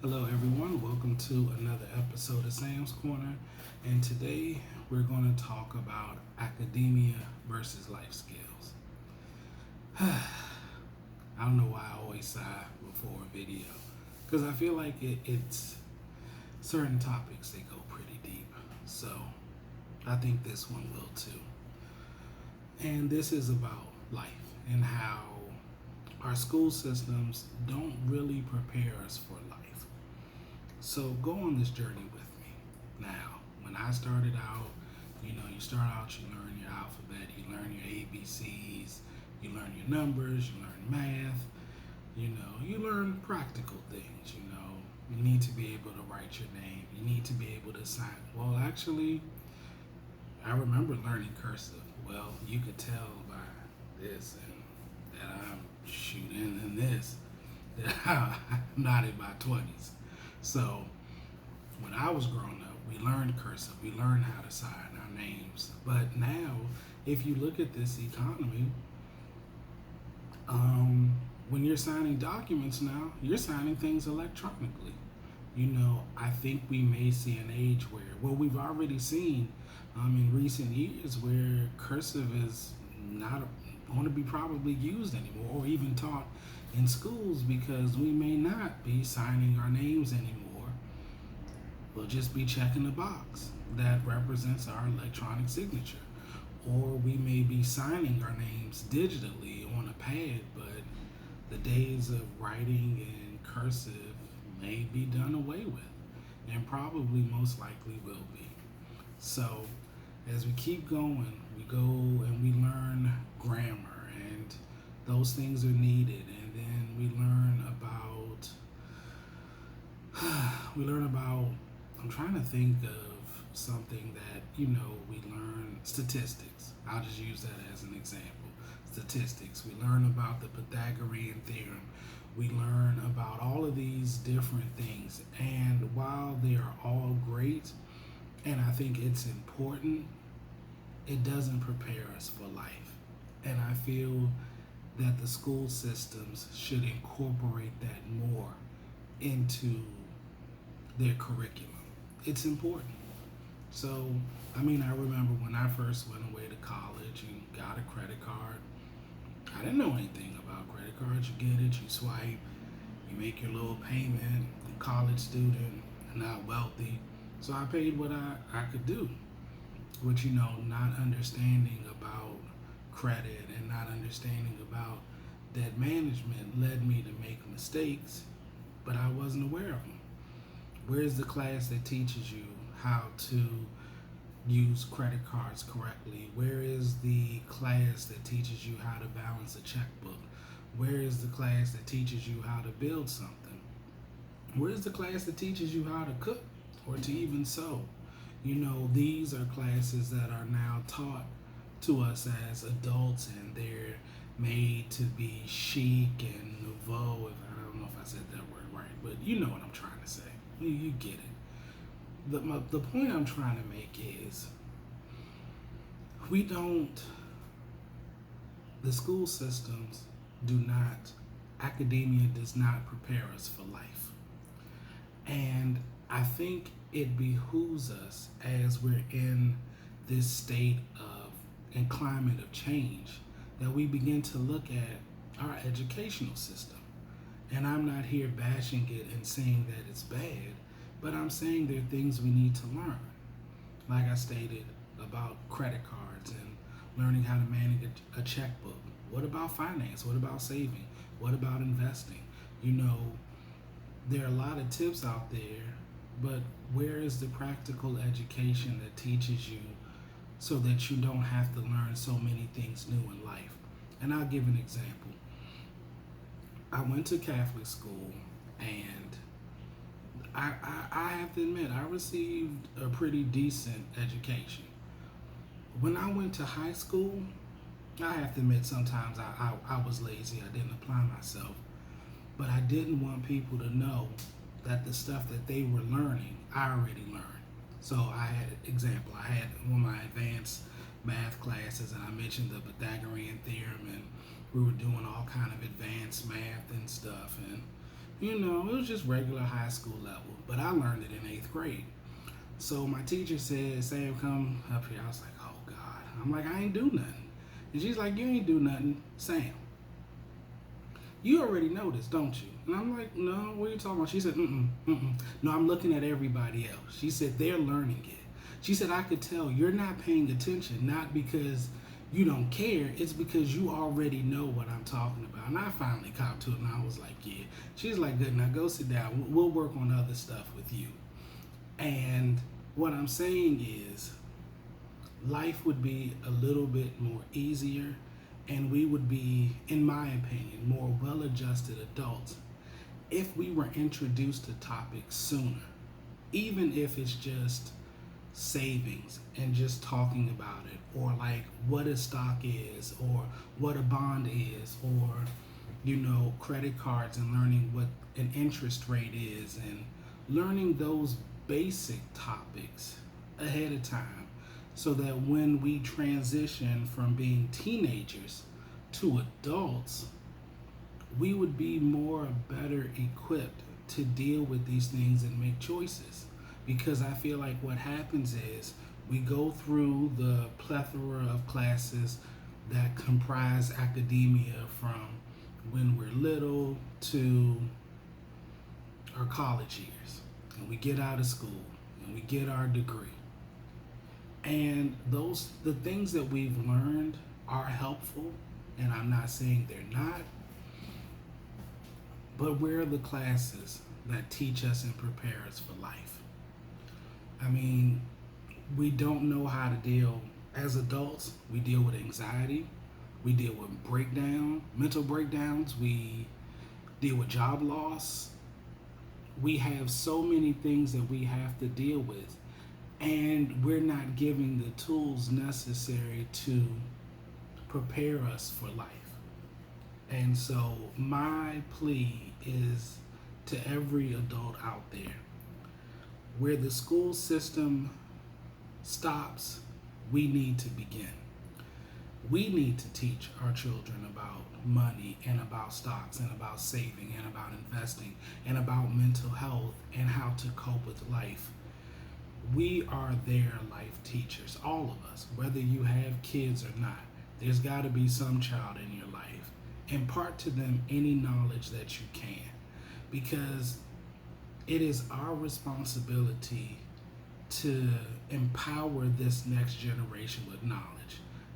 Hello, everyone. Welcome to another episode of Sam's Corner. And today we're going to talk about academia versus life skills. I don't know why I always sigh before a video because I feel like it's certain topics they go pretty deep. So I think this one will too. And this is about life and how our school systems don't really prepare us for life. So go on this journey with me. Now, when I started out, you start out, you learn your alphabet, you learn your ABCs, you learn your numbers, you learn math, you learn practical things, You need to be able to write your name, you need to be able to sign. Well, actually, I remember learning cursive. Well, you could tell by this and that I'm shooting in this, that I'm not in my 20s. So when I was growing up, we learned cursive, we learned how to sign our names. But now, if you look at this economy, when you're signing documents now, you're signing things electronically. I think we may see an age where, well, we've already seen in recent years where cursive is not going to be probably used anymore or even taught in schools because we may not be signing our names anymore. We'll just be checking a box that represents our electronic signature. Or we may be signing our names digitally on a pad, but the days of writing in cursive may be done away with, and probably most likely will be. So, as we keep going, we go and we learn grammar, and those things are needed, and then we learn about I'm trying to think of something that, we learn statistics. I'll just use that as an example. Statistics. We learn about the Pythagorean theorem. We learn about all of these different things. And while they are all great, and I think it's important, it doesn't prepare us for life. And I feel that the school systems should incorporate that more into their curriculum. It's important. So, I remember when I first went away to college and got a credit card. I didn't know anything about credit cards. You get it, you swipe, you make your little payment. I'm a college student, not wealthy. So I paid what I could do. But, not understanding about credit and not understanding about debt management led me to make mistakes, but I wasn't aware of them. Where's the class that teaches you how to use credit cards correctly? Where is the class that teaches you how to balance a checkbook? Where is the class that teaches you how to build something? Where's the class that teaches you how to cook or to even sew? These are classes that are now taught to us as adults, and they're made to be chic and nouveau. I don't know if I said that word right, but you know what I'm trying to say. You get it. The point I'm trying to make is we don't, the school systems do not, academia does not prepare us for life. And I think it behooves us as we're in this state of and climate of change that we begin to look at our educational system. And I'm not here bashing it and saying that it's bad, but I'm saying there are things we need to learn. Like I stated about credit cards and learning how to manage a checkbook. What about finance? What about saving? What about investing? There are a lot of tips out there, but where is the practical education that teaches you so that you don't have to learn so many things new in life? And I'll give an example. I went to Catholic school, and I have to admit, I received a pretty decent education. When I went to high school, I have to admit sometimes I was lazy. I didn't apply myself. But I didn't want people to know that the stuff that they were learning, I already learned. So I had an example. I had one of my advanced math classes, and I mentioned the Pythagorean theorem, and we were doing all kind of advanced math and stuff. And It was just regular high school level, but I learned it in eighth grade. So my teacher said, Sam, come up here. I was like, oh God. I'm like, I ain't do nothing. And she's like, you ain't do nothing. Sam, you already know this, don't you? And I'm like, no, what are you talking about? She said, no, I'm looking at everybody else. She said, they're learning it. She said, I could tell you're not paying attention, not because you don't care, it's because you already know what I'm talking about. And I finally caught to it, and I was like, yeah. She's like, good, now go sit down. We'll work on other stuff with you. And what I'm saying is, life would be a little bit more easier, and we would be, in my opinion, more well adjusted adults if we were introduced to topics sooner, even if it's just savings and just talking about it, or like what a stock is, or what a bond is, or credit cards, and learning what an interest rate is, and learning those basic topics ahead of time, so that when we transition from being teenagers to adults, we would be more better equipped to deal with these things and make choices. Because I feel like what happens is we go through the plethora of classes that comprise academia from when we're little to our college years. And we get out of school and we get our degree. And the things that we've learned are helpful, and I'm not saying they're not, but where are the classes that teach us and prepare us for life? I mean, we don't know how to deal, as adults, we deal with anxiety, we deal with mental breakdowns, we deal with job loss. We have so many things that we have to deal with, and we're not giving the tools necessary to prepare us for life. And so my plea is to every adult out there, where the school system stops, we need to begin. We need to teach our children about money, and about stocks, and about saving, and about investing, and about mental health, and how to cope with life. We are their life teachers, all of us, whether you have kids or not. There's got to be some child in your life. Impart to them any knowledge that you can, because it is our responsibility to empower this next generation with knowledge.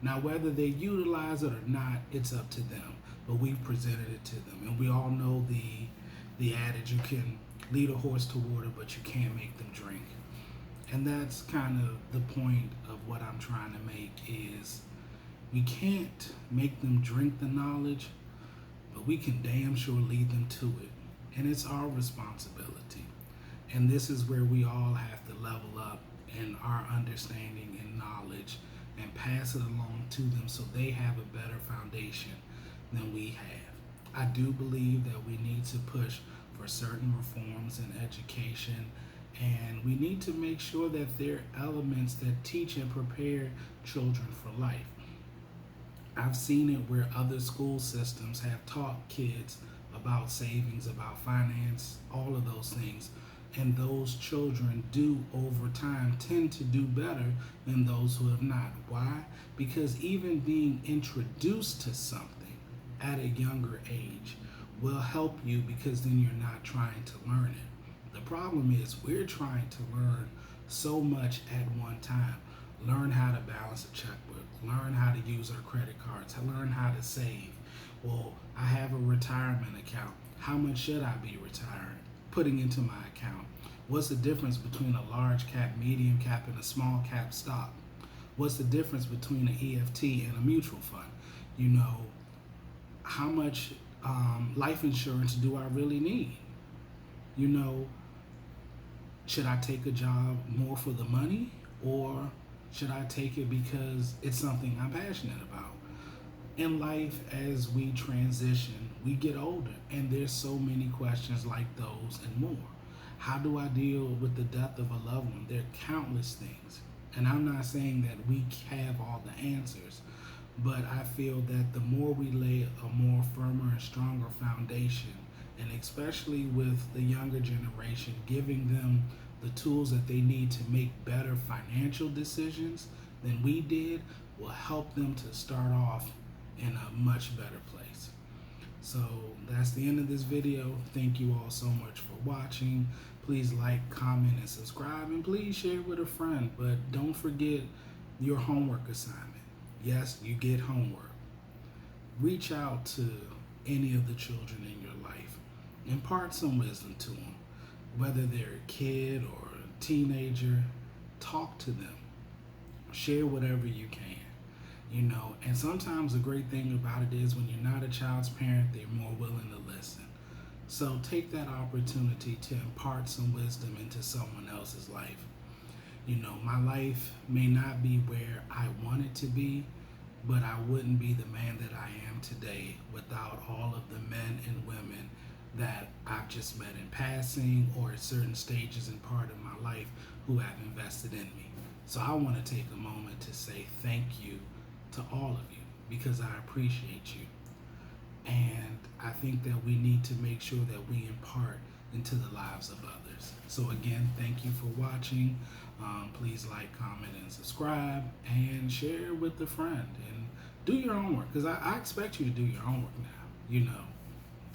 Now, whether they utilize it or not, it's up to them, but we've presented it to them. And we all know the adage, you can lead a horse to water, but you can't make them drink. And that's kind of the point of what I'm trying to make, is we can't make them drink the knowledge, but we can damn sure lead them to it. And it's our responsibility. And this is where we all have to level up in our understanding and knowledge, and pass it along to them so they have a better foundation than we have. I do believe that we need to push for certain reforms in education, and we need to make sure that there are elements that teach and prepare children for life. I've seen it where other school systems have taught kids about savings, about finance, all of those things. And those children do, over time, tend to do better than those who have not. Why? Because even being introduced to something at a younger age will help you, because then you're not trying to learn it. The problem is we're trying to learn so much at one time. Learn how to balance a checkbook, learn how to use our credit cards, learn how to save. Well, I have a retirement account. How much should I be putting into my account? What's the difference between a large cap, medium cap, and a small cap stock? What's the difference between an EFT and a mutual fund? How much life insurance do I really need? Should I take a job more for the money, or should I take it because it's something I'm passionate about? In life, as we transition, we get older, and there's so many questions like those and more. How do I deal with the death of a loved one? There are countless things. And I'm not saying that we have all the answers, but I feel that the more we lay a more firmer and stronger foundation And especially with the younger generation, giving them the tools that they need to make better financial decisions than we did will help them to start off in a much better place. So that's the end of this video. Thank you all so much for watching. Please like, comment, and subscribe, and please share with a friend. But don't forget your homework assignment. Yes, you get homework. Reach out to any of the children in your life. Impart some wisdom to them. Whether they're a kid or a teenager, talk to them. Share whatever you can. And sometimes the great thing about it is when you're not a child's parent, they're more willing to listen. So take that opportunity to impart some wisdom into someone else's life. My life may not be where I want it to be, but I wouldn't be the man that I am today without all of the men and women that I've just met in passing or at certain stages and part of my life who have invested in me. So I want to take a moment to say thank you to all of you because I appreciate you. And I think that we need to make sure that we impart into the lives of others. So again, thank you for watching. Please like, comment, and subscribe, and share with a friend. And do your homework, because I expect you to do your homework now.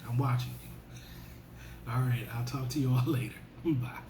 I'm watching you. All right, I'll talk to you all later. Bye.